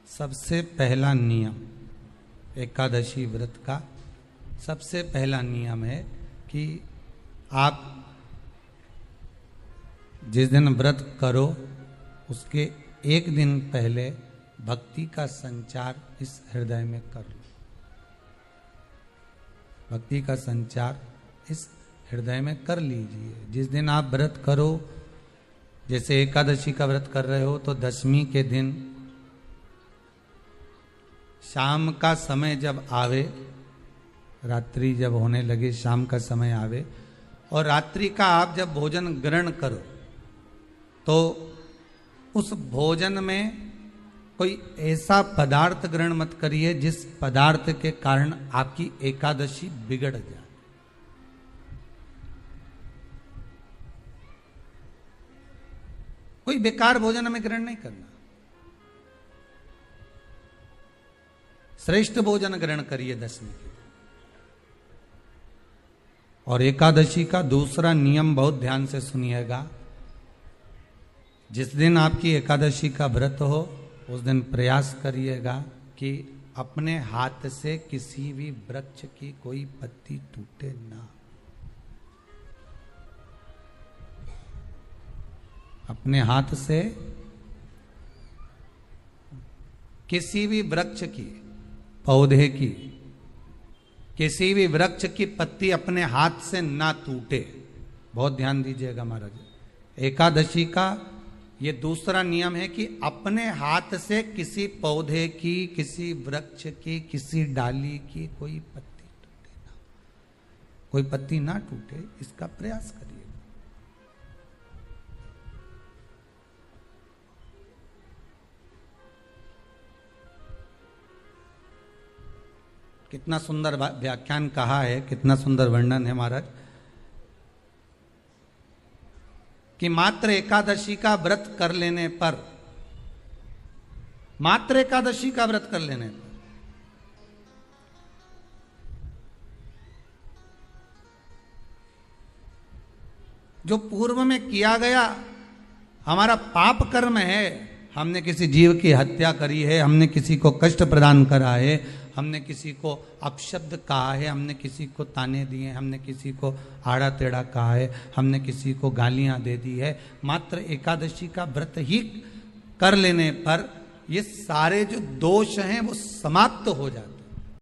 सबसे पहला नियम एकादशी व्रत का सबसे पहला नियम है कि आप जिस दिन व्रत करो उसके एक दिन पहले भक्ति का संचार इस हृदय में कर लो। भक्ति का संचार इस हृदय में कर लीजिए। जिस दिन आप व्रत करो, जैसे एकादशी का व्रत कर रहे हो तो दशमी के दिन शाम का समय जब आवे, रात्रि जब होने लगे, शाम का समय आवे और रात्रि का आप जब भोजन ग्रहण करो तो उस भोजन में कोई ऐसा पदार्थ ग्रहण मत करिए जिस पदार्थ के कारण आपकी एकादशी बिगड़ जाए। कोई बेकार भोजन हमें ग्रहण नहीं करना, श्रेष्ठ भोजन ग्रहण करिए दशमी के। और एकादशी का दूसरा नियम बहुत ध्यान से सुनिएगा। जिस दिन आपकी एकादशी का व्रत हो उस दिन प्रयास करिएगा कि अपने हाथ से किसी भी वृक्ष की कोई पत्ती टूटे ना। अपने हाथ से किसी भी वृक्ष की, पौधे की, किसी भी वृक्ष की पत्ती अपने हाथ से ना टूटे। बहुत ध्यान दीजिएगा महाराज। एकादशी का ये दूसरा नियम है कि अपने हाथ से किसी पौधे की, किसी वृक्ष की, किसी डाली की कोई पत्ती टूटे ना, कोई पत्ती ना टूटे, इसका प्रयास करिए। कितना सुंदर व्याख्यान कहा है, कितना सुंदर वर्णन है महाराज कि मात्र एकादशी का व्रत कर लेने पर, मात्र एकादशी का व्रत कर लेने पर जो पूर्व में किया गया हमारा पाप कर्म है, हमने किसी जीव की हत्या करी है, हमने किसी को कष्ट प्रदान करा है, हमने किसी को अपशब्द कहा है, हमने किसी को ताने दिए, हमने किसी को आड़ा टेढ़ा कहा है, हमने किसी को गालियां दे दी है, मात्र एकादशी का व्रत ही कर लेने पर ये सारे जो दोष हैं वो समाप्त हो जाते हैं।